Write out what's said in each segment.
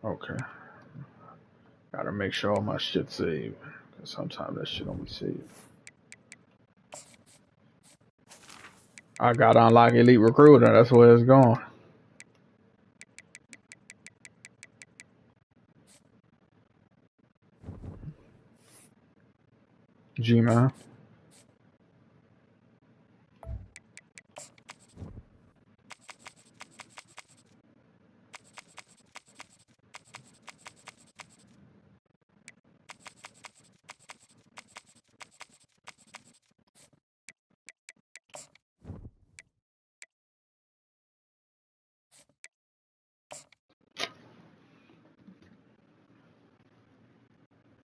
Okay. Gotta make sure all my shit's saved. Cause sometimes that shit don't be saved. I got unlock Elite Recruiter. That's where it's going. G-Man.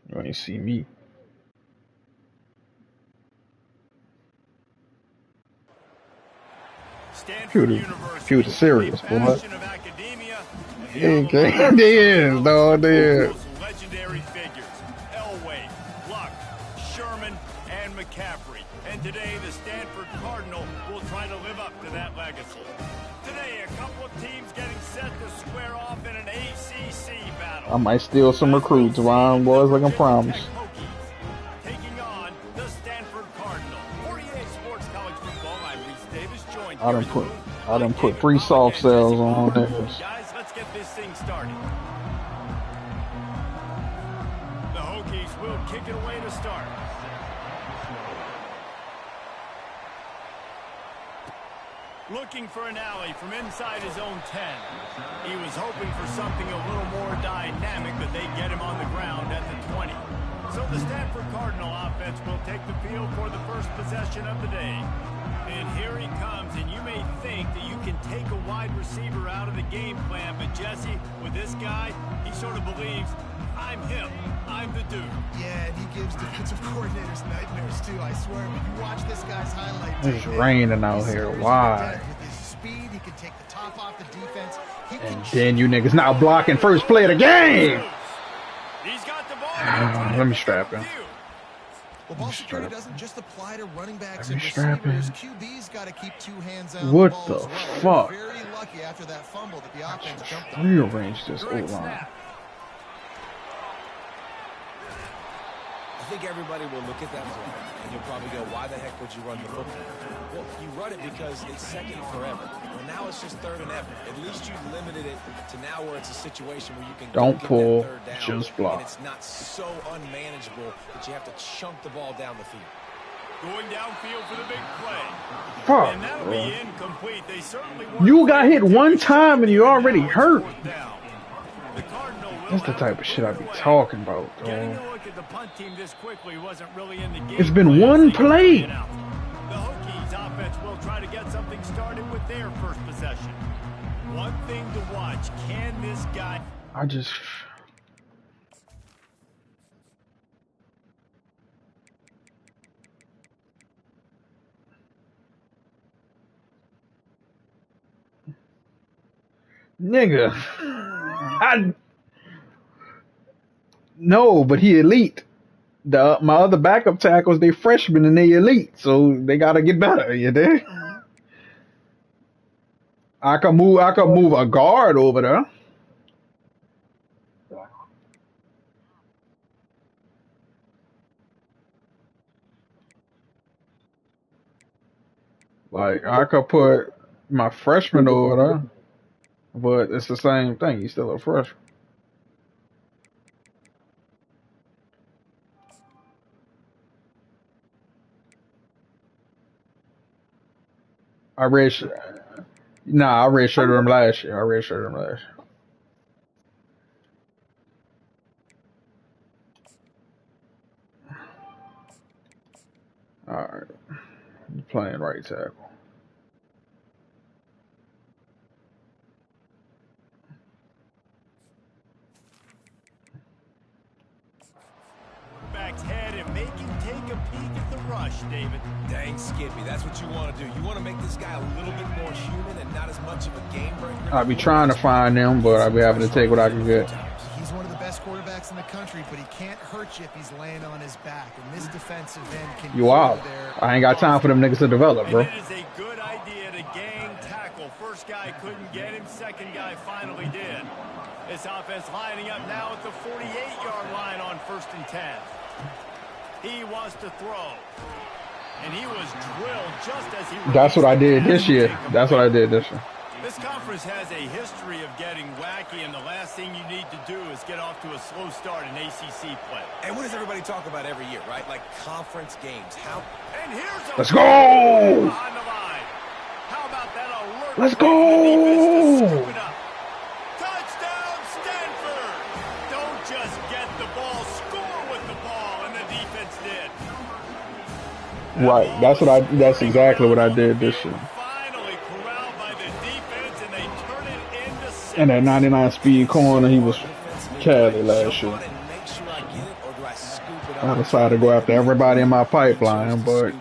You ain't see me. Computer serious, boy. Okay, there is, dog, there is. Legendary figures, Elway, Luck, Sherman, and McCaffrey. And today, the Stanford Cardinal will try to live up to that legacy. Today, a couple of teams getting set to square off in an ACC battle. I might steal some recruits around, boys, like I promised. Taking on the Stanford Cardinal. 48 Sports College Football. I'm Reese Davis, joined I done put 3 soft cells on this. Guys, let's get this thing started. The Hokies will kick it away to start. Looking for an alley from inside his own 10. He was hoping for something a little more dynamic, but they get him on the ground at the 20. So the Stanford Cardinal offense will take the field for the first possession of the day. And here he comes, and you may think that you can take a wide receiver out of the game plan, but Jesse, with this guy, he sort of believes, I'm him. I'm the dude. Yeah, and he gives defensive coordinators nightmares, too, I swear. When you watch this guy's highlight tape, it's raining out here. Why? With his speed, he can take the top off the defense. And then you niggas now blocking first play of the game. He's got the ball. Let me strap him. Well, ball security doesn't just apply to running backs and receivers. QB's got to keep 2 hands on what the the ball. fuck? Very lucky after that fumble that the offense jumped on. Rearrange this O-line. I think everybody will look at that play, and you'll probably go, why the heck would you run the football? Well, you run it because it's second and forever. Well, now it's just third and ever. At least you've limited it to now where it's a situation where you can don't pull, third down, just block. and it's not so unmanageable that you have to chunk the ball down the field. Going downfield for the big play. Fuck, and that'll bro. be incomplete. They certainly You got hit one time and you already hurt. The Cardinal That's the type of shit I be talking about, Getting dog. a look at the punt team this quickly wasn't really in the game. It's been one play. The Hokies offense will try to get something started with their first possession. One thing to watch, can this guy... I just... Nigga. No, but he elite. My other backup tackles, they freshmen and they elite, so they gotta get better. You there? I could move a guard over there. Like I could put my freshman over there, but it's the same thing. He's still a freshman. I redshirted him last year. All right, you're playing right tackle. Back's head and make him take a peek at the rush, David. Dang, Skippy, that's what you want to do. You want to make this guy a little bit more human and not as much of a game breaker. I'll be trying to find them, but I'll be having to take what I can get. He's one of the best quarterbacks in the country, but he can't hurt you if he's laying on his back. And this defensive end can You out. I ain't got time for them niggas to develop, bro. And it is a good idea to a gang tackle. First guy couldn't get him. Second guy finally did. This offense lining up now at the 48-yard line on 1st and 10. He wants to throw. And he was drilled just as he... That's what I did this year. That's what I did this year. This conference has a history of getting wacky, and the last thing you need to do is get off to a slow start in ACC play. And what does everybody talk about every year, right? Like conference games. How? And here's a Let's go! Behind the line. How about that alert? Let's go! Touchdown, Stanford! Don't just get the ball, score with the ball, and the defense did. Right. That's exactly what I did this year. And that 99 speed corner, he was Cali last year. I decided to go after everybody in my pipeline, but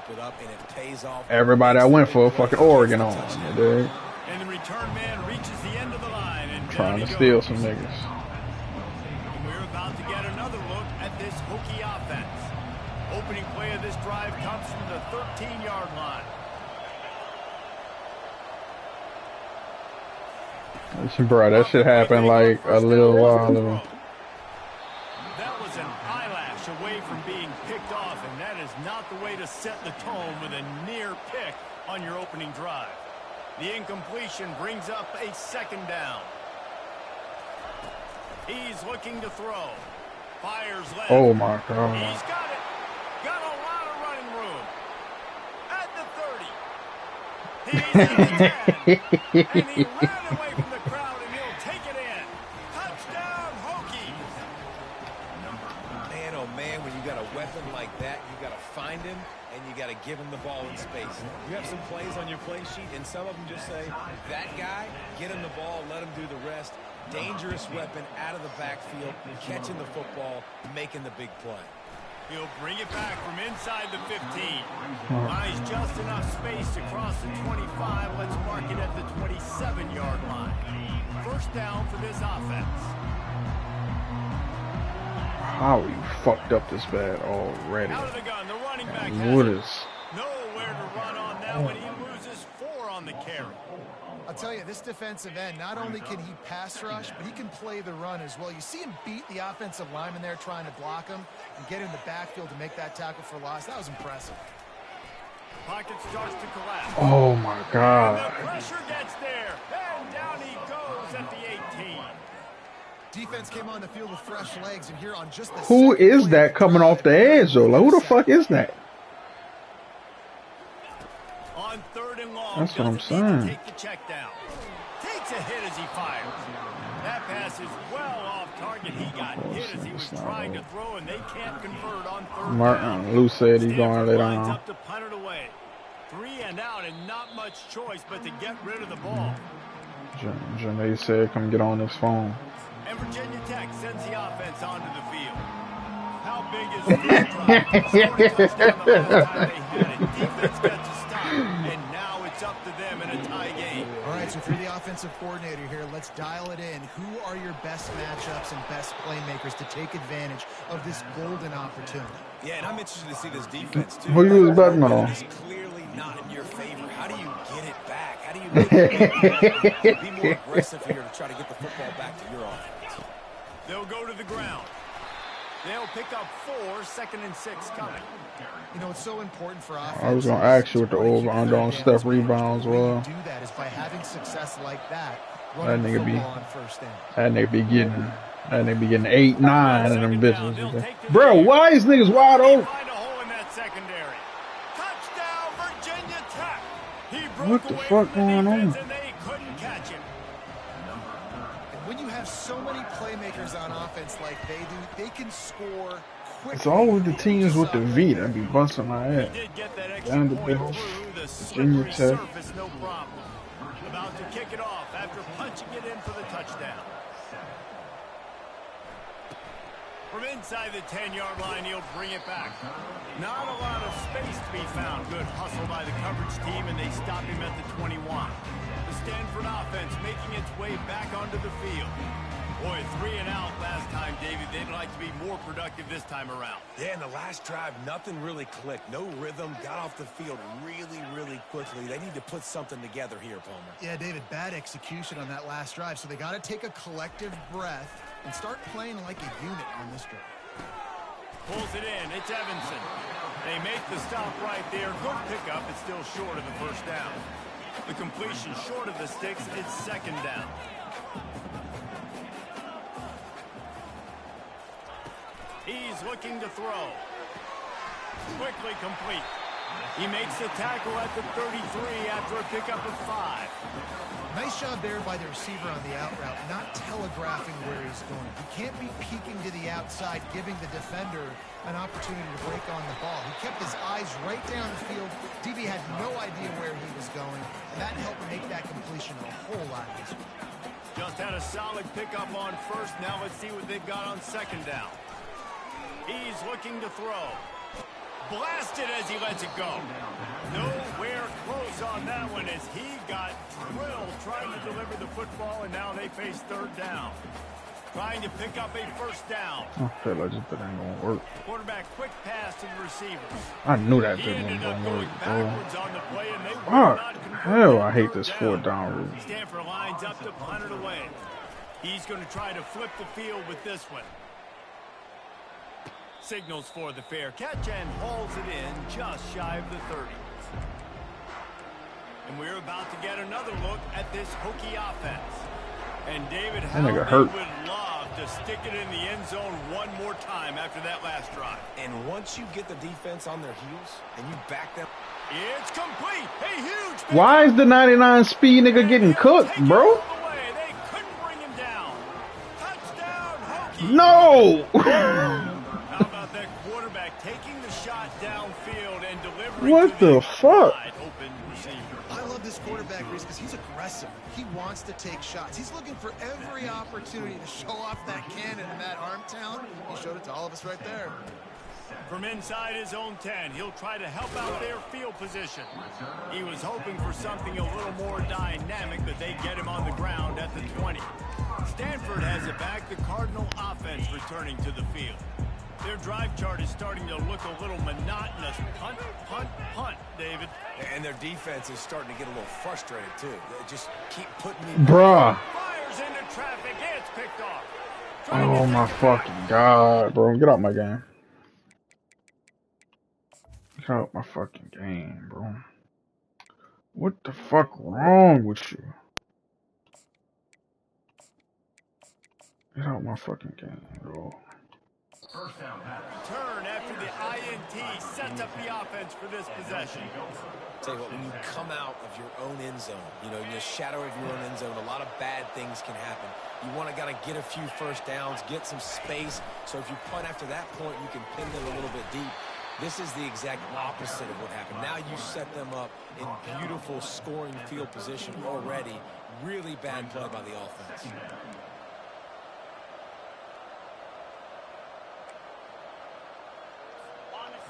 everybody I went for fucking Oregon on, dude. And the return man reaches the end of the line and trying to steal some niggas. And we're about to get another look at this Hokie offense. Opening play of this drive comes from the 13-yard line. Bro, that shit happened like a little while ago. That was an eyelash away from being picked off, and that is not the way to set the tone with a near pick on your opening drive. The incompletion brings up a 2nd down. He's looking to throw. Fires left. Oh my God. He's got it. Got a lot of running room. At the 30. He's at the 10. And he ran away from the crowd, and he'll take it in. Touchdown, Hokies. Man, oh man, when you got a weapon like that, you got to find him, and you got to give him the ball in space. You have some plays on your play sheet, and some of them just say, that guy, get him the ball, let him do the rest. Dangerous weapon out of the backfield, catching the football, making the big play. He'll bring it back from inside the 15. Buys just enough space to cross the 25. Let's mark it at the 27-yard line. 1st down for this offense. How you fucked up this bad already? Out of the gun, the running back What has is? nowhere to run on that one. He loses 4 on the carry. I'll tell you, this defensive end, not only can he pass rush, but he can play the run as well. You see him beat the offensive lineman there trying to block him and get in the backfield to make that tackle for loss. That was impressive. Pocket starts to collapse. Oh my God. And the pressure gets there. And down he goes at the 18. Defense came on the field with fresh legs, and here on just the Who is that coming off the edge though? Like, who the fuck is that? On 3rd and long, That's what I'm doesn't need to saying. take the check down. Takes a hit as he fires. That pass is well off target. He got hit as he was trying to throw, and they can't convert on 3rd down. Lou said he's going Stanford later lines on. up to punt it away. 3 and out, and not much choice but to get rid of the ball. Janae said, "Come get on this phone." And Virginia Tech sends the offense onto the field. How big is this drive? Scored a touchdown the last time they had it. Defense got to stop, and now it's up to them in a tie game. All right, so if you're the offensive coordinator here, let's dial it in. Who are your best matchups and best playmakers to take advantage of this golden opportunity? Yeah, and I'm interested to see this defense, too. Who you was betting on? It's clearly not in your favor. How do you get it back? How do you make it be more aggressive here to try to get the football back to your offense? They'll go to the ground. They'll pick up 4, 2nd and 6 coming. You know, it's so important for offense. I was gonna ask you what the over/under on Steph rebounds was. Do that is by having success like that. That nigga be, on 1st down. that nigga be getting 8, 9 of them bitches. Bro, why is niggas wide open? Find a hole in that secondary. Touchdown, Virginia Tech. He broke What the away fuck from the going defense, on? and they couldn't catch him. And when you have so many playmakers on offense like they do, they can score quickly. It's always the teams with the V that be busting my He ass. did get that extra Vanderbilt, point through the Virginia slippery Tech. surface, no problem. About to kick it off after punching it in for the touchdown. From inside the 10-yard line, he'll bring it back. Not a lot of space to be found. Good hustle by the coverage team, and they stop him at the 21. The Stanford Stanford offense making its way back onto the field. Boy, 3 and out last time, David. They'd like to be more productive this time around. Yeah, in the last drive, nothing really clicked. No rhythm, got off the field really quickly. They need to put something together here, Palmer. Yeah, David, bad execution on that last drive, so they got to take a collective breath and start playing like a unit on this drive. Pulls it in. It's Evanson. They make the stop right there. Good pickup. It's still short of the first down. The completion short of the sticks. It's second down. He's looking to throw. Quickly complete. He makes the tackle at the 33 after a pickup of 5. Nice job there by the receiver on the out route, not telegraphing where he's going. He can't be peeking to the outside, giving the defender an opportunity to break on the ball. He kept his eyes right down the field. DB had no idea where he was going, and that helped make that completion a whole lot easier. Just had a solid pickup on first. Now let's see what they've got on second down. He's looking to throw. Blasted as he lets it go. Nowhere close on that one as he got drilled trying to deliver the football, and now they face third down. Trying to pick up a first down. I feel like that ain't gonna work. Quarterback quick pass to the receivers. I knew that He didn't ended up gonna going work, bro. backwards on the play, and they will Fuck. not convert Hell, that I hate third this fourth down rule. Stanford lines up to punt it away. He's going to try to flip the field with this one. Signals for the fair catch and hauls it in just shy of the 30. And we're about to get another look at this Hokie offense. And David, how they would love to stick it in the end zone one more time after that last drive. And once you get the defense on their heels and you back them, it's complete. A huge. Why is the 99 speed nigga getting cooked, bro? They couldn't bring him down. Touchdown, Hokie. No. How about that quarterback taking the shot downfield and delivering? What the fuck? Open receiver. I love this quarterback, Reese, because he's aggressive. He wants to take shots. He's looking for every opportunity to show off that cannon and that arm talent. He showed it to all of us right there. From inside his own 10, he'll try to help out their field position. He was hoping for something a little more dynamic, but they get him on the ground at the 20. Stanford has it back. The Cardinal offense returning to the field. Their drive chart is starting to look a little monotonous. Punt, punt, punt, David. and their defense is starting to get a little frustrated too. They just keep putting me. Bruh. Fires into traffic. It's picked off. Oh my fucking god, bro. Get out my game. Get out my fucking game, bro. What the fuck wrong with you? Get out my fucking game, bro. Turn after the INT sets up the offense for this possession. Tell you what, when you come out of your own end zone, you know, in the shadow of your own end zone, a lot of bad things can happen. You want to gotta get a few first downs, get some space, so if you punt after that point, you can pin them a little bit deep. This is the exact opposite of what happened. Now you set them up in beautiful scoring field position already. Really bad play by the offense.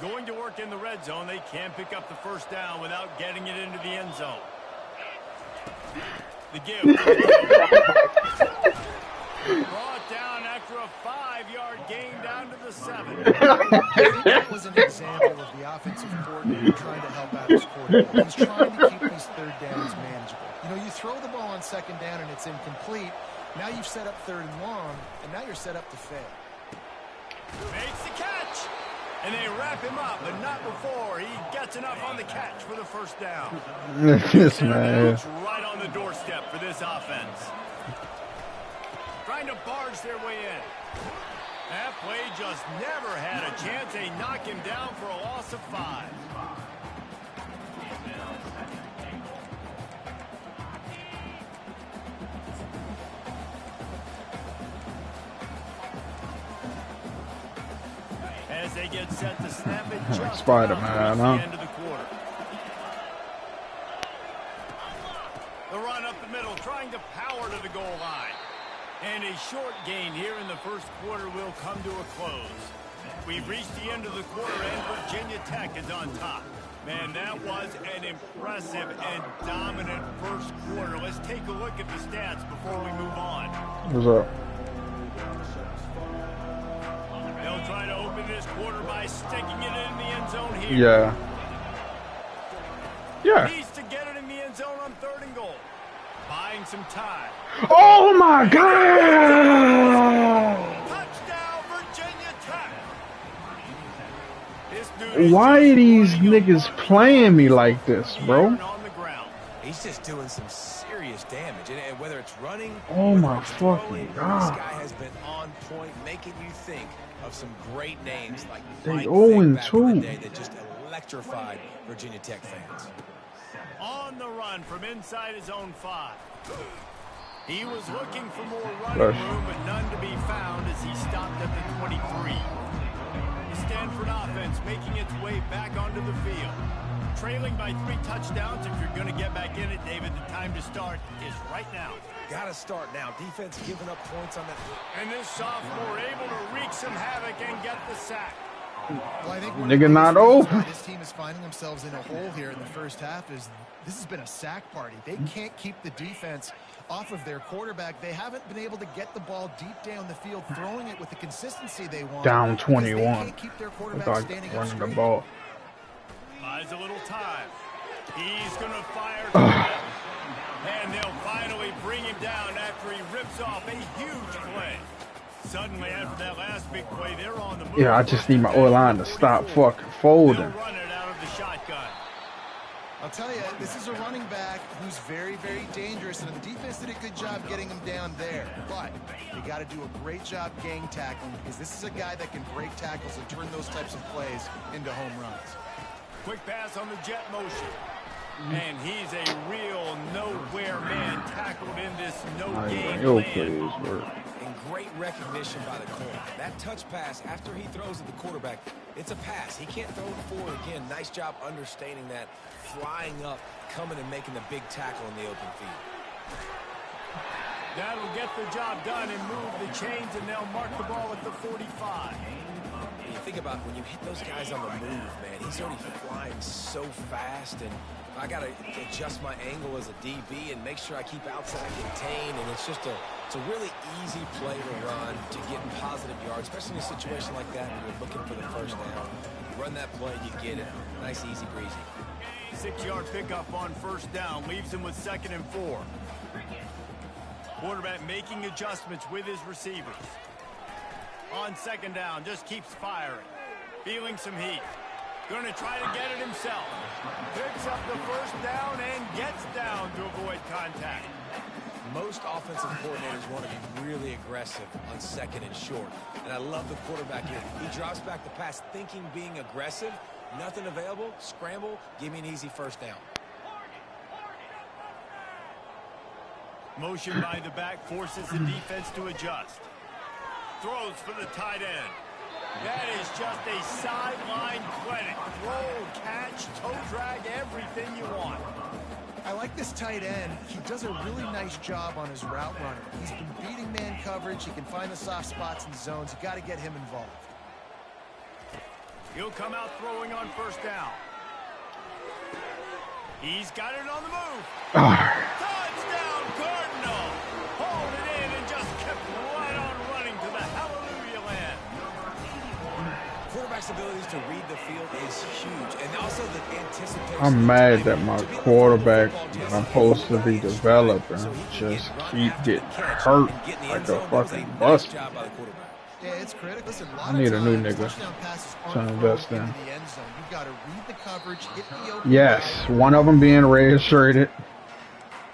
Going to work in the red zone. They can't pick up the first down without getting it into the end zone. The give. Brought down after a 5-yard gain down to the 7. That was an example of the offensive coordinator trying to help out his quarterback. He's trying to keep these third downs manageable. You know, you throw the ball on second down and it's incomplete. Now you've set up third and long, and now you're set up to fail. Makes the catch. And they wrap him up, but not before he gets enough on the catch for the first down. This man. Right on the doorstep for this offense. Trying to barge their way in. That play just never had a chance. They knock him down for a loss of 5. As they get set to snap it just Spider-Man, huh? the end of the quarter. The run up the middle, trying to power to the goal line. And a short gain here in the first quarter will come to a close. We've reached the end of the quarter, and Virginia Tech is on top. Man, that was an impressive and dominant first quarter. Let's let's take a look at the stats before we move on. What's up? They'll try to open this quarter by sticking it in the end zone here. Yeah. Yeah. Needs to get it in the end zone on 3rd and goal. Buying some time. Oh my God! Touchdown, Virginia Tech. This dude Why are these running niggas a playing me like this, bro? on the ground. He's just doing some serious damage, and whether it's running, Oh whether my it's fucking throwing, God. this guy has been on point, making you think of some great names like They Mike 0 Vick and back in the 2. day that just electrified Virginia Tech fans. On the run from inside his own 5. He was looking for more running Rush. room, but none to be found as he stopped at the 23. The Stanford offense making its way back onto the field. Trailing by 3 touchdowns. If you're going to get back in it, David, the time to start is right now. Got to start now. Defense giving up points on that. And this sophomore able to wreak some havoc and get the sack. Well, I think Nigga not open. this team is finding themselves in a hole here in the first half is this has been a sack party. They can't keep the defense off of their quarterback. They haven't been able to get the ball deep down the field, throwing it with the consistency they want. Down because 21. They can't keep their quarterback Without standing up running the straight. ball. Buys a little time. He's going to fire to the left. And they'll finally bring him down after he rips off a huge play. Suddenly, after that last big play, they're on the move. Yeah, I just need my O-line to stop fucking They'll folding. run it out of the shotgun. I'll tell you, this is a running back who's very, very dangerous, and the defense did a good job getting him down there. But you got to do a great job gang tackling because this is a guy that can break tackles and turn those types of plays into home runs. Quick pass on the jet motion. And he's a real nowhere man tackled in this no-game Yo, land. please, bro. And great recognition by the corner. That touch pass after he throws at the quarterback, it's a pass. He can't throw it forward again. Nice job understanding that, flying up, coming and making the big tackle in the open field. That'll get the job done and move the chains, and they'll mark the ball at the 45. You think about when you hit those guys on the move, man, he's already flying so fast, and I got to adjust my angle as a DB and make sure I keep outside contained, and it's just it's a really easy play to run to get positive yards, especially in a situation like that when you're looking for the first down. You run that play, you get it. Nice, easy breezy. 6-yard pickup on first down leaves him with 2nd and 4. Quarterback making adjustments with his receivers. On 2nd down, just keeps firing. Feeling some heat. Going to try to get it himself. Picks up the first down and gets down to avoid contact. Most offensive coordinators want to be really aggressive on 2nd and short. And I love the quarterback here. He drops back the pass thinking being aggressive. Nothing available. Scramble. Give me an easy first down. Motion by the back forces the defense to adjust. Throws for the tight end. That is just a sideline clinic. Throw, catch, toe drag, everything you want. I like this tight end. He does a really nice job on his route runner. He's been beating man coverage. He can find the soft spots and zones. You got to get him involved. He'll come out throwing on first down. He's got it on the move. Touchdown, Cardinal. Hauled it in and just kept right on running to the hallelujah land. Quarterback's abilities to read the field is huge, and also the anticipation. I'm mad that my quarterback that I'm supposed to be developing just keep getting hurt like a fucking bust. Yeah, it's critical. Listen, I need a new nigga to invest in. You've got to read the coverage, hit the open Yes, one of them being red-shirted,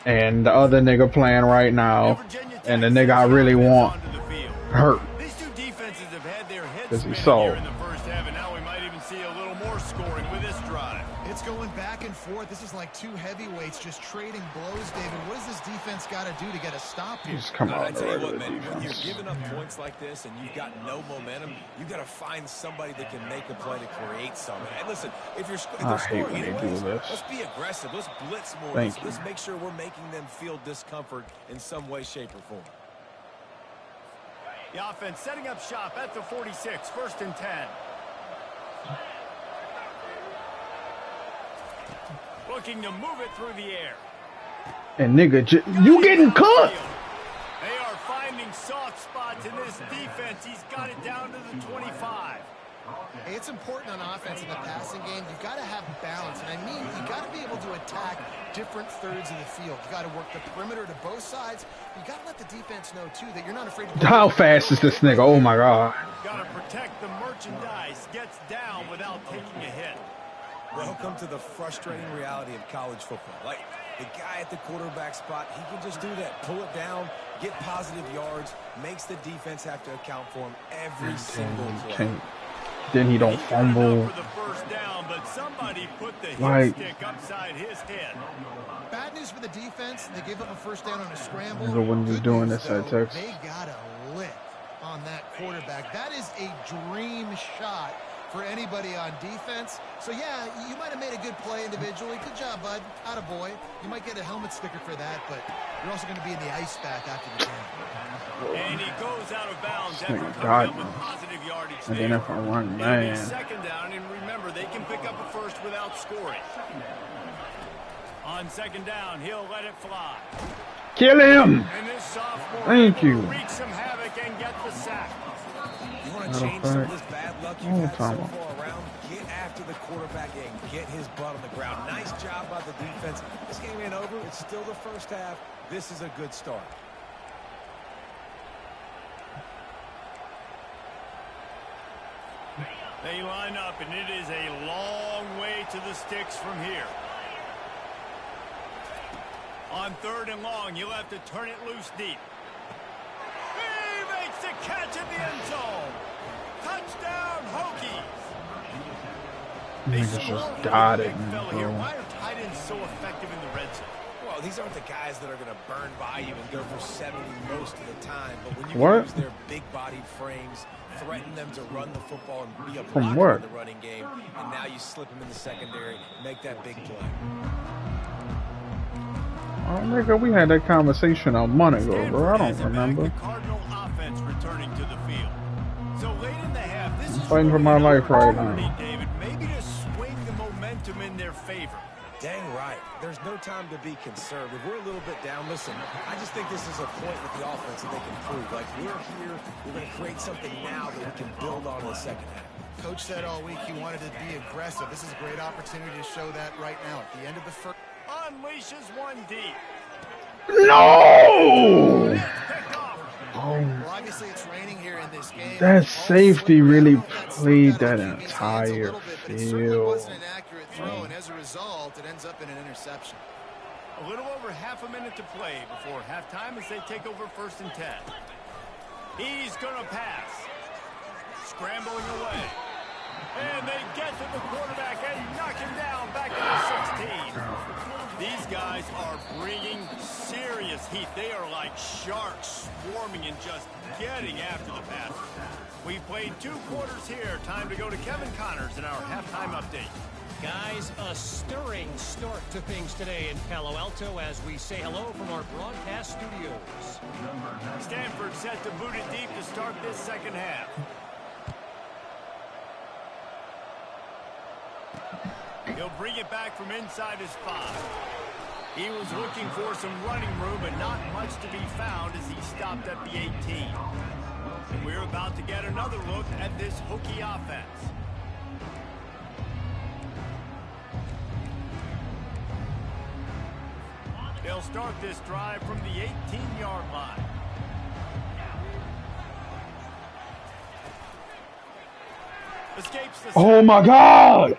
and the other nigga playing right now, and the nigga I really want hurt. These two defenses have had their heads Because he spinning saw. here in the first half, and now we might even see a little more scoring with this drive. It's going back and forth. This is like two heavyweights just trading blows, David. What does this defense got to do to get a stop here? Just come I on, tell you what, man, when you're defense. giving up points like this and you've got no momentum, you've got to find somebody that can make a play to create something. And listen, if they're I hate scoring when they do anyways, this. let's be aggressive. Let's blitz more. Thank Let's you. make sure we're making them feel discomfort in some way, shape, or form. The offense setting up shop at the 46, 1st and 10. Looking to move it through the air. And nigga, you getting cooked. They are finding soft spots in this defense. He's got it down to the 25. Hey, it's important on offense in the passing game. You've got to have balance. And I mean, you got to be able to attack different thirds of the field. You got to work the perimeter to both sides. You got to let the defense know, too, that you're not afraid to... How fast is this nigga? Oh, my God. Got to protect the merchandise. Gets down without taking a hit. Welcome to the frustrating reality of college football. Like, the guy at the quarterback spot, he can just do that. Pull it down, get positive yards, makes the defense have to account for him every single play. Then he don't fumble. For the first down, but somebody put the Like, hit stick upside his head. Bad news for the defense. They gave up a first down on a scramble. Nigga wouldn't be doing this though, at Texas. They got a lick on that quarterback. That is a dream shot for anybody on defense. So, yeah, you might have made a good play individually. Good job, bud. Attaboy. You might get a helmet sticker for that, but you're also going to be in the ice bath after the game. And he goes out of bounds after nigga coming up got with me. positive yardage And there. then if I run, It'll be man. second down, and remember, they can pick up a first without scoring. On second down, he'll let it fly. Kill him. And this sophomore Thank you. wreak some havoc and get the sack. You want to change some of this bad luck you've had so Time. far around? Get after the quarterback and get his butt on the ground. Nice job by the defense. This game ain't over. It's still the first half. This is a good start. They line up, and it is a long way to the sticks from here. On third and long, you'll have to turn it loose deep. He makes the catch in the end zone. Touchdown, Hokies. Niggas just died it, bro. Why are tight ends so effective in the red zone? Well, these aren't the guys that are going to burn by you and go for 70 most of the time. But when you What? use their big-bodied frames, threaten them to run the football and be a From blocker what? in the running game, and now you slip them in the secondary, make that big play. Oh, nigga, we had that conversation a month ago, bro. I don't remember. The Cardinal offense returning to the field. So late in the half, this is Fighting for my life right now. David, maybe to swing the momentum in their favor. Dang right. There's no time to be concerned. If we're a little bit down, listen, I just think this is a point with the offense that they can prove. Like, we're here, we're going to create something now that we can build on in the second half. Coach said all week he wanted to be aggressive. This is a great opportunity to show that right now at the end of the first. Unleashes one deep. No! Picked off. Well, obviously it's raining here in this game. That All safety slippery. really I don't know if that played slipped out that of the QB's hands a entire little bit, but it certainly field. wasn't an accurate throw, and as a result, it ends up in an interception. A little over half a minute to play before halftime as they take over 1st and 10. He's going to pass. Scrambling away. And they get to the quarterback and knock him down back to the 16. These guys are bringing serious heat. They are like sharks swarming and just getting after the passer. We played 2 quarters here. Time to go to Kevin Connors in our halftime update. Guys, a stirring start to things today in Palo Alto as we say hello from our broadcast studios. Stanford set to boot it deep to start this second half. He'll bring it back from inside his 5. He was looking for some running room, but not much to be found as he stopped at the 18. And we're about to get another look at this Hokie offense. They'll start this drive from the 18-yard line. Escapes the Oh my God!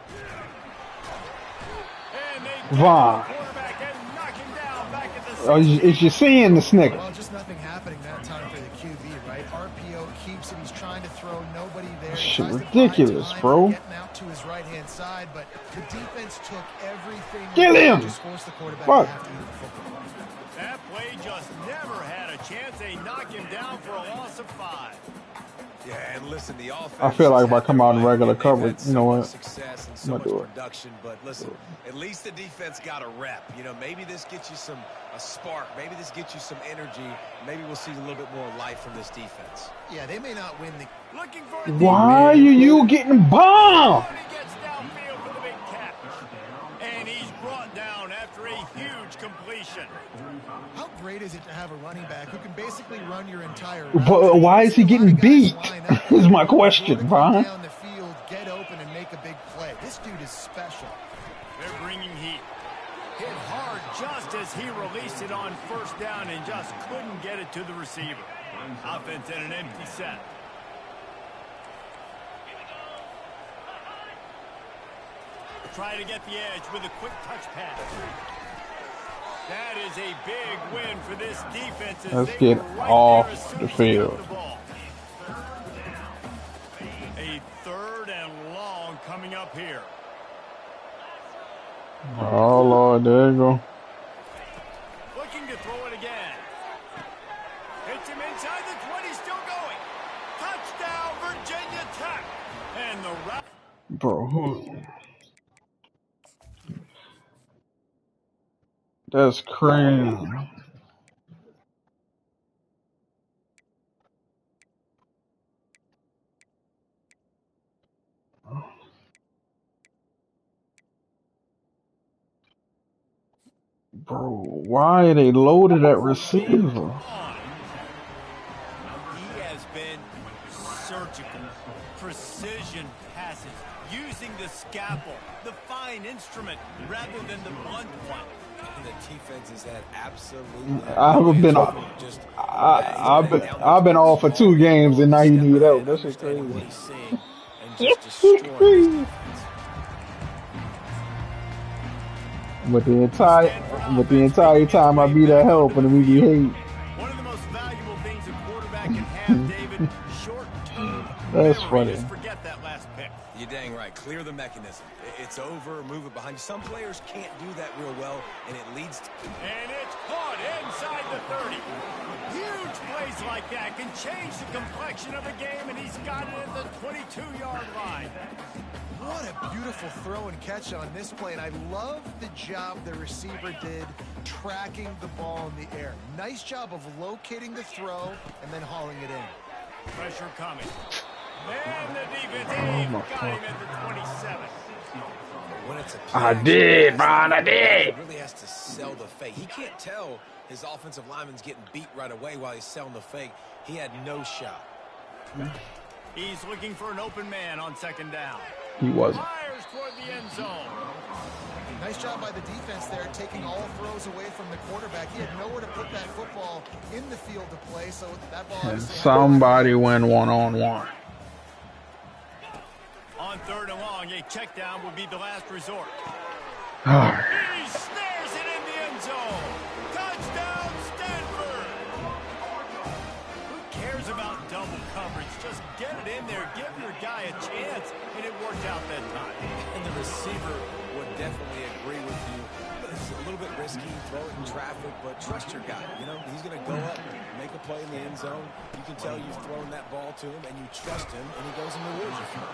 And they Vaughn. quarterback and knock him down back at the Is you seeing this nigga? Well, just nothing happening that time for the QB, right? RPO keeps it. He's trying to throw, nobody there. Shit He tries to buy ridiculous, time, bro. Getting out to his right-hand side, but the defense took everything. Kill away, him! Just forced the quarterback Fuck. to have to eat the football. That play just never had a chance. They knock him down for a loss of 5. Yeah, and listen, the offense. I feel like if I has come out in their regular way. They've had coverage, you so know much what? Success and so I'ma much do it. production, but listen, at least the defense got a rep. You know, maybe this gets you a spark. Maybe this gets you some energy. Maybe we'll see a little bit more life from this defense. Yeah, they may not win the. Looking for a Why are you getting bombed? He gets downfield for the big catch. And he's brought down after a huge incompletion. How great is it to have a running back who can basically run your entire route? But why is he getting beat? Is my question, Vaughn. Down the field, get open, and make a big play. This dude is special. They're bringing heat. Hit hard just as he released it on first down and just couldn't get it to the receiver. Offense in an empty set. Try to get the edge with a quick touch pass. That is a big win for this defense. Let's get off the field. A 3rd and long coming up here. Oh, Lord, there you go. Looking to throw it again. Hits him inside the 20, still going. Touchdown, Virginia Tech. And the route. Bro, who? That's crazy. Bro, why are they loaded at receiver? He has been surgical, precision passes, using the scalpel, the fine instrument, rather than the blunt one. And the defense has had absolutely. I've been off for 2 games and now you need help. That's just crazy. But the entire time I be that help and we be hate. One of the most valuable things a quarterback can have, David, short-term. That's funny. Just forget that last pick. You're dang right. Clear the mechanism. It's over. Move it behind you. Some players can't do that real well, and it leads to... And it's caught inside the 30. Huge plays like that can change the complexion of a game, and he's got it at the 22-yard line. What a beautiful throw and catch on this play, and I love the job the receiver did tracking the ball in the air. Nice job of locating the throw and then hauling it in. Pressure coming. And the defense got him at the 27. When it's a I did, man, I did. He really has to sell the fake. He can't tell his offensive lineman's getting beat right away while he's selling the fake. He had no shot. He's looking for an open man on 2nd down. He wasn't. Fires toward the end zone. Nice job by the defense there, taking all throws away from the quarterback. He had nowhere to put that football in the field to play, so that ball... And somebody win one-on-one. On 3rd and long, a check down will be the last resort. All right. He snares it in the end zone. Touchdown, Stanford. Who cares about double coverage? Just get it in there, give your guy a chance, and it worked out that time. And the receiver would definitely agree with you. It's a little bit risky, throw it in traffic, but trust your guy. You know, he's going to go up, make a play in the end zone. You can tell you've thrown that ball to him, and you trust him, and he goes and rewards you for it.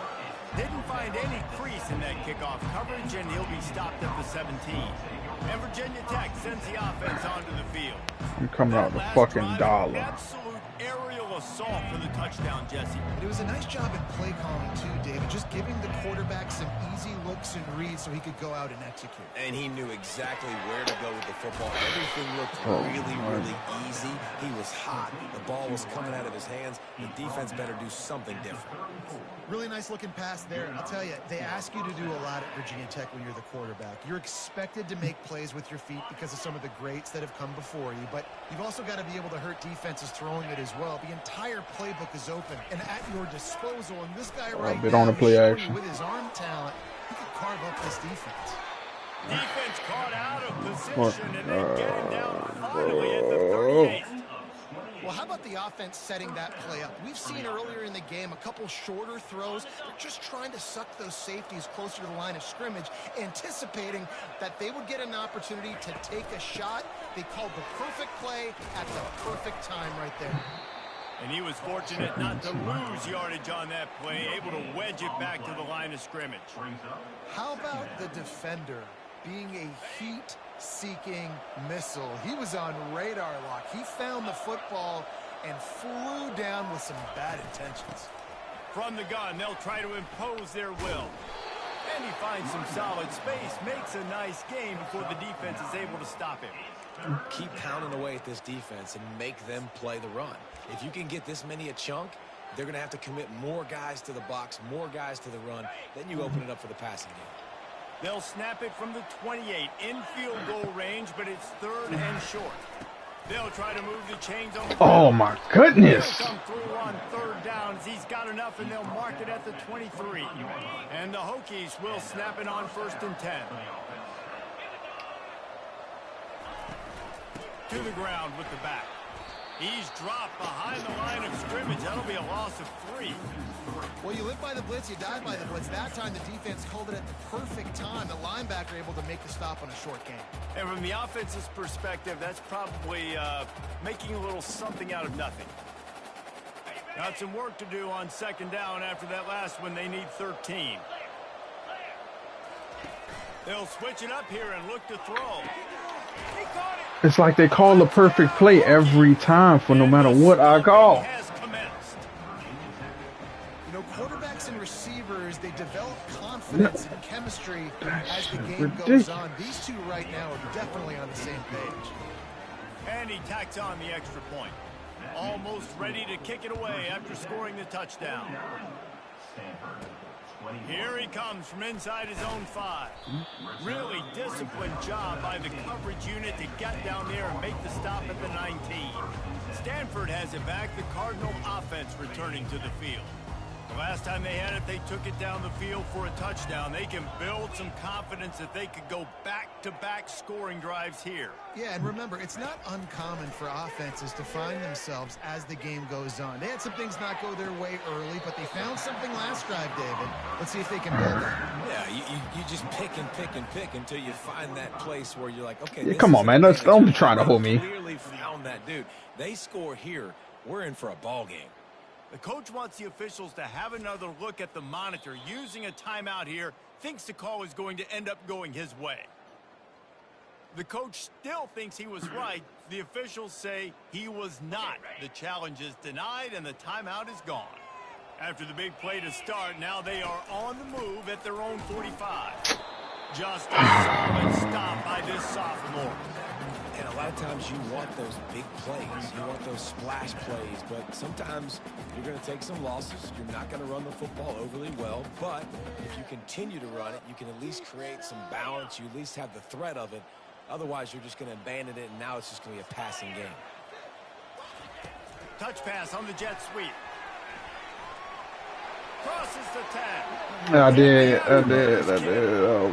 Didn't find any crease in that kickoff coverage, and he'll be stopped at the 17. And Virginia Tech sends the offense onto the field. I'm coming out the fucking dollar. Absolute aerial assault for the touchdown, Jesse. It was a nice job in play calling too, David, just giving the quarterback some easy looks and reads so he could go out and execute. And he knew exactly where to go with the football. Everything looked really easy. He was hot. The ball was coming out of his hands. The defense better do something different. Really nice looking pass there. I'll tell you, they ask you to do a lot at Virginia Tech when you're the quarterback. You're expected to make plays with your feet because of some of the greats that have come before you, but you've also got to be able to hurt defenses throwing it as well. The entire playbook is open and at your disposal, and this guy right now on the play action. with his arm talent, he could carve up this defense. Defense caught out of position and then get him down finally at the 38. Well, how about the offense setting that play up? We've seen earlier in the game a couple shorter throws. They're just trying to suck those safeties closer to the line of scrimmage, anticipating that they would get an opportunity to take a shot. They called the perfect play at the perfect time right there. And he was fortunate not to lose yardage on that play, able to wedge it back to the line of scrimmage. How about the defender being a heat-seeking missile? He was on radar lock. He found the football and flew down with some bad intentions. From the gun, they'll try to impose their will. And he finds some solid space, makes a nice game before the defense is able to stop him. Keep pounding away at this defense and make them play the run. If you can get this many a chunk, they're going to have to commit more guys to the box, more guys to the run. Then you open it up for the passing game. They'll snap it from the 28 in field goal range, but it's 3rd and short. They'll try to move the chains on the field. Oh my goodness. He'll come through on 3rd down as he's got enough, and they'll mark it at the 23. And the Hokies will snap it on 1st and 10. To the ground with the back. He's dropped behind the line of scrimmage. That'll be a loss of 3. Well, you live by the blitz, you die by the blitz. That time the defense called it at the perfect time. The linebacker able to make the stop on a short game. And from the offense's perspective, that's probably making a little something out of nothing. Got some work to do on 2nd down after that last one. They need 13. They'll switch it up here and look to throw. He caught it. It's like they call the perfect play every time for no matter what I call. You know, quarterbacks and receivers, they develop confidence and chemistry as the game goes on. These two right now are definitely on the same page. And he tacks on the extra point. Almost ready to kick it away after scoring the touchdown. Here he comes from inside his own 5. Really disciplined job by the coverage unit to get down there and make the stop at the 19. Stanford has it back, the Cardinal offense returning to the field. The last time they had it, they took it down the field for a touchdown. They can build some confidence that they could go back-to-back scoring drives here. Yeah, and remember, it's not uncommon for offenses to find themselves as the game goes on. They had some things not go their way early, but they found something last drive, David. Let's see if they can build it. Yeah, you just pick and pick and pick until you find that place where you're like, okay, Yeah, come on, man. Don't try to hold me. Clearly found that dude. They score here, we're in for a ball game. The coach wants the officials to have another look at the monitor. Using a timeout here, thinks the call is going to end up going his way. The coach still thinks he was right. The officials say he was not. The challenge is denied, and the timeout is gone. After the big play to start, now they are on the move at their own 45. Just a solid stop by this sophomore. And a lot of times you want those big plays. You want those splash plays. But sometimes you're going to take some losses. You're not going to run the football overly well. But if you continue to run it, you can at least create some balance. You at least have the threat of it. Otherwise, you're just going to abandon it, and now it's just going to be a passing game. Touch pass on the jet sweep. Crosses the 10. I did. Oh,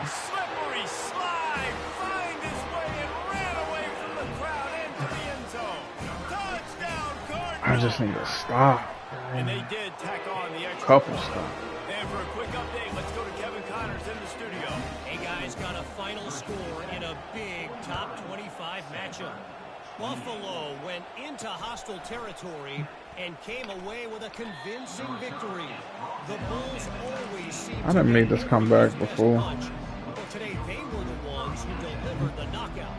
Slippery slide. Find his way and ran away from the crowd into the end zone. Touchdown, Cardinals. I just need to stop. And they did tack on the extra Couple point. stuff. And for a quick update, let's go to Kevin Connors in the studio. Hey guys, got a final score in a big top 25 matchup. Buffalo went into hostile territory and came away with a convincing victory. The Bulls always seem I didn't make this comeback before. But today they were the ones who delivered the knockout.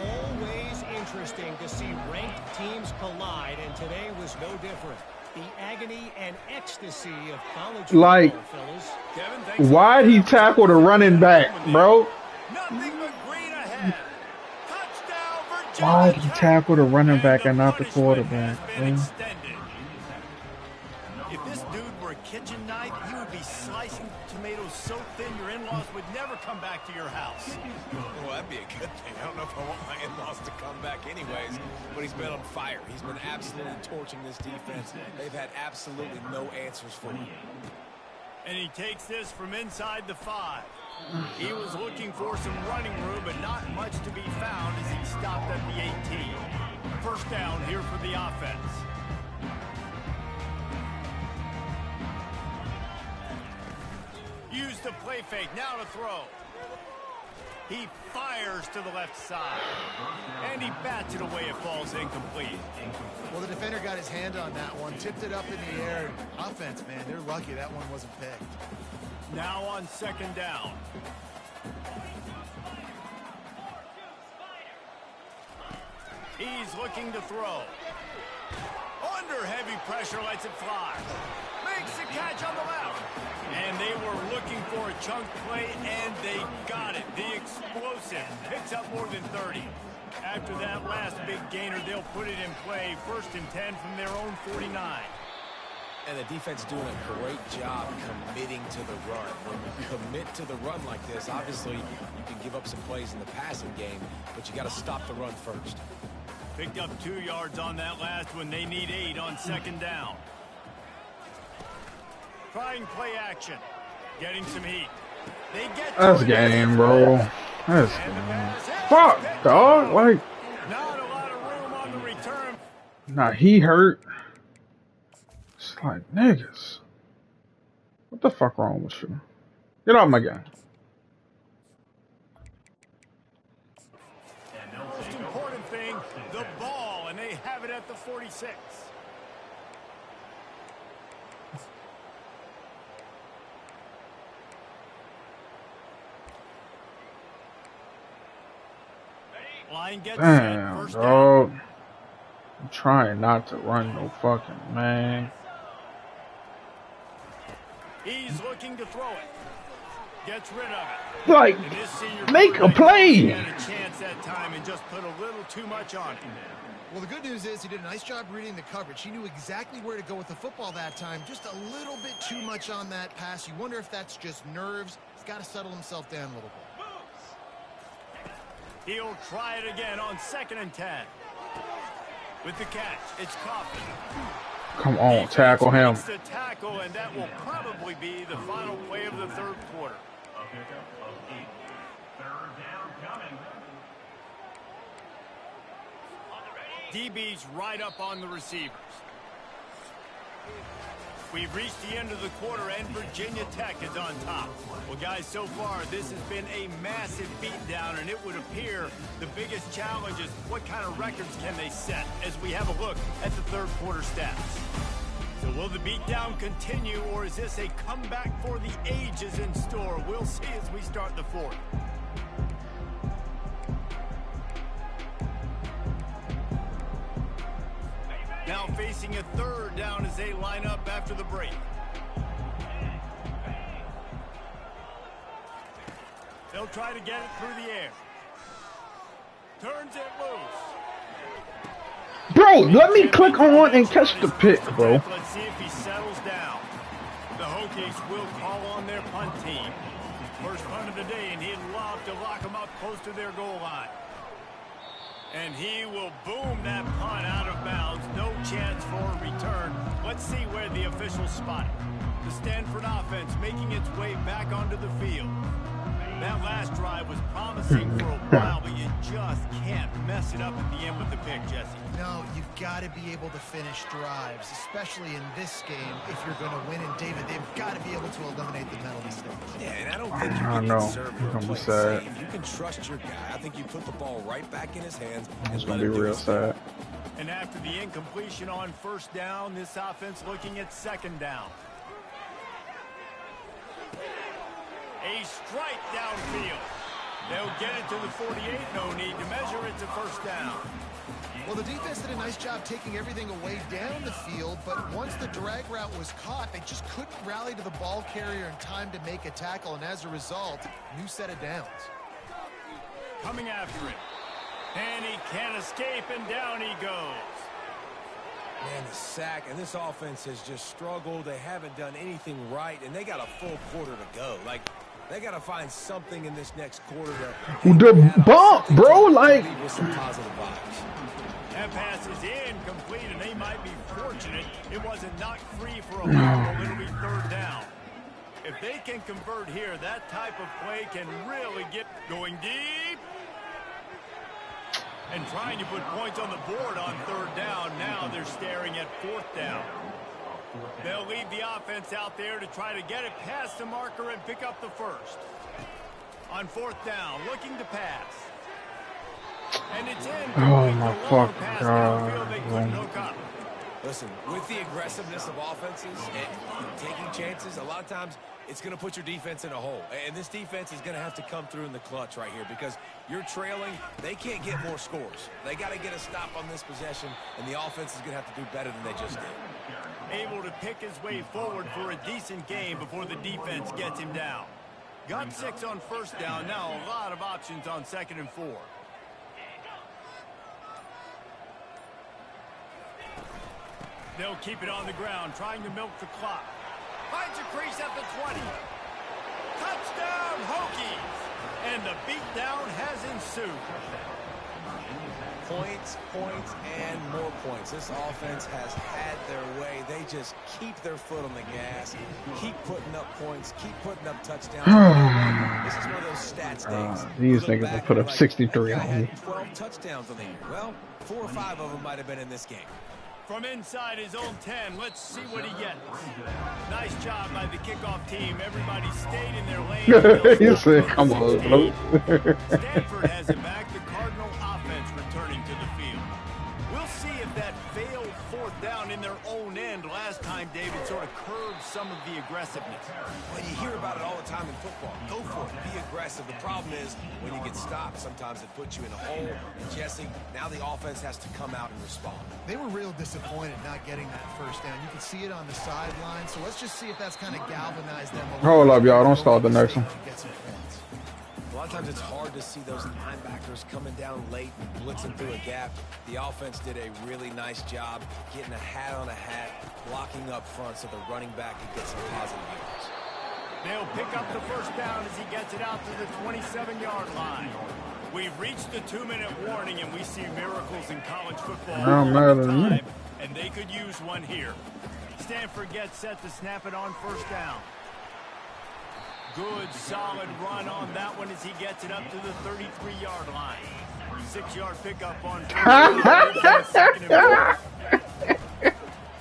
Always interesting to see ranked teams collide, and today was no different. The agony and ecstasy of college football, fellas. Kevin, Why'd he tackle the running back, bro? Nothing but green ahead. Touchdown, Virginia. Why'd he tackle the running back and not the quarterback, bro? If this dude were a kitchen knife, he would be slicing tomatoes so thin your in-laws would never come back to your house. Well, that'd be a good thing. I don't know if I want my in-laws to come back anyways, but he's been on fire. He's been absolutely torching this defense. They've had absolutely no answers for him. And he takes this from inside the 5. He was looking for some running room, but not much to be found as he stopped at the 18. First down here for the offense. Use the play fake, now to throw. He fires to the left side. And he bats it away, it falls incomplete. Well, the defender got his hand on that one, tipped it up in the air. Offense, man, they're lucky that one wasn't picked. Now on 2nd down. He's looking to throw. Under heavy pressure, lets it fly. makes the catch on the left. And they were looking for a chunk play, and they got it. The explosive picks up more than 30. After that last big gainer, they'll put it in play. 1st and 10 from their own 49. And the defense doing a great job committing to the run. When you commit to the run like this, obviously you can give up some plays in the passing game, but you got to stop the run first. Picked up 2 yards on that last one. They need 8 on 2nd down. Trying play action. Getting some heat. They get That's game, bro. That's game. Fuck, dog. Like, not a lot of room on the return. nah, he hurt. It's like, niggas. What the fuck wrong with you? Get off my game. Most important thing, the ball, and they have it at the 46. Line gets Damn, set. dog. I'm trying not to run no fucking man. He's looking to throw it. Gets rid of it. Like, make a play. He had a chance that time and just put a little too much on it. Well, the good news is he did a nice job reading the coverage. He knew exactly where to go with the football that time. Just a little bit too much on that pass. You wonder if that's just nerves. He's got to settle himself down a little bit. He'll try it again on 2nd and 10. With the catch, it's Coffin. Come on, tackle him. The tackle, and that will probably be the final play of the 3rd quarter. DB's right up on the receivers. We've reached the end of the quarter, and Virginia Tech is on top. Well, guys, so far, this has been a massive beatdown, and it would appear the biggest challenge is what kind of records can they set as we have a look at the 3rd quarter stats. So will the beatdown continue, or is this a comeback for the ages in store? We'll see as we start the 4th. Now facing a 3rd down as they line up after the break. They'll try to get it through the air. Turns it loose. Bro, let me click on and catch the pick, bro. Let's see if he settles down. The Hokies will call on their punt team. First punt of the day, and he'd love to lock them up close to their goal line. And he will boom that punt out of bounds. No chance for a return. Let's see where the officials spot it. The Stanford offense making its way back onto the field. That last drive was promising for a while, but you just can't mess it up at the end with the pick, Jesse. No, you've got to be able to finish drives, especially in this game if you're going to win. And David, they've got to be able to eliminate the mental mistakes. Yeah, and I don't think you can conservative gonna be play sad. safe. You can trust your guy. I think you put the ball right back in his hands. It's gonna be real sad. And after the incompletion on 1st down, this offense looking at 2nd down. A strike downfield. They'll get it to the 48. No need to measure it to 1st down. Well, the defense did a nice job taking everything away down the field, but once the drag route was caught, they just couldn't rally to the ball carrier in time to make a tackle, and as a result, new set of downs. Coming after it. And he can't escape, and down he goes. Man, the sack, and this offense has just struggled. They haven't done anything right, and they got a full quarter to go. Like, they got to find something in this next quarter to... The bump, bro, like... With some positive vibes. That pass is incomplete, and they might be fortunate it wasn't knocked free for a fumble. It'll be 3rd down. If they can convert here, that type of play can really get going deep. And trying to put points on the board on 3rd down. Now they're staring at 4th down. They'll leave the offense out there to try to get it past the marker and pick up the 1st. On 4th down, looking to pass. And it's in. Oh my fucking God. They couldn't hook up. Listen, with the aggressiveness of offenses and taking chances, a lot of times it's going to put your defense in a hole. And this defense is going to have to come through in the clutch right here because you're trailing. They can't get more scores. They got to get a stop on this possession, and the offense is going to have to do better than they just did. Able to pick his way forward for a decent game before the defense gets him down. Got 6 on first down. Now a lot of options on 2nd and 4. They'll keep it on the ground, trying to milk the clock. Finds a crease at the 20. Touchdown, Hokies! And the beatdown has ensued. Points, and more points. This offense has had their way. They just keep their foot on the gas, keep putting up points, keep putting up touchdowns. This is one of those stats days. These niggas have put up 63 on me. 12 touchdowns on the year. Well, 4 or 5 of them might have been in this game. From inside his own 10, let's see what he gets. Nice job by the kickoff team. Everybody stayed in their lane. He said, come on, bro. Stanford has it back. The Cardinal offense returning to the field. We'll see if that failed 4th down in their own end last time, David, sort of curbed some of the aggressiveness. Well, you hear about it all the time in football. Go for it. Be aggressive. The problem is when you get stopped, sometimes it puts you in a hole. And Jesse, now the offense has to come out and respond. They were real disappointed not getting that first down. You can see it on the sideline. So let's just see if that's kind of galvanized them. Hold up, y'all. Don't start the next one. A lot of times it's hard to see those linebackers coming down late and blitzing through a gap. The offense did a really nice job getting a hat on a hat, blocking up front so the running back can get some positive yards. They'll pick up the first down as he gets it out to the 27-yard line. We've reached the 2-minute warning, and we see miracles in college football all the time, and they could use one here. Stanford gets set to snap it on first down. Good, solid run on that one as he gets it up to the 33-yard line. 6-yard pickup on second and 4.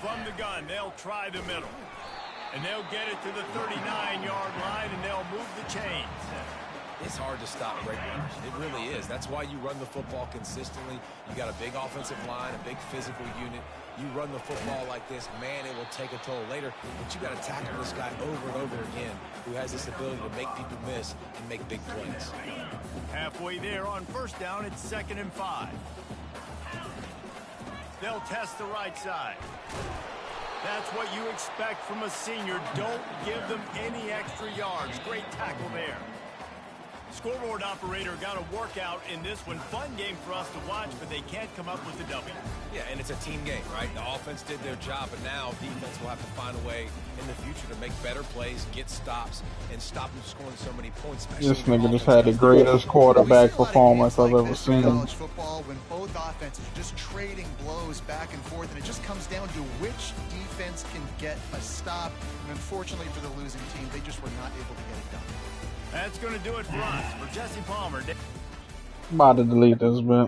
From the gun, they'll try the middle. And they'll get it to the 39-yard line, and they'll move the chains. It's hard to stop great runners. It really is. That's why you run the football consistently. You got a big offensive line, a big physical unit. You run the football like this, man, it will take a toll later. But you got to tackle this guy over and over again who has this ability to make people miss and make big plays. Halfway there on first down, it's 2nd and 5. They'll test the right side. That's what you expect from a senior. Don't give them any extra yards. Great tackle there. Scoreboard operator got a workout in this one. Fun game for us to watch, but they can't come up with the W. Yeah, and it's a team game, right? The offense did their job, but now defense will have to find a way in the future to make better plays, get stops, and stop them scoring so many points. This nigga just had the greatest quarterback performance I've ever seen. College football, when both offenses are just trading blows back and forth, and it just comes down to which defense can get a stop. And unfortunately for the losing team, they just were not able to get it done. That's going to do it for us. For Jesse Palmer. I'm about to delete this bit.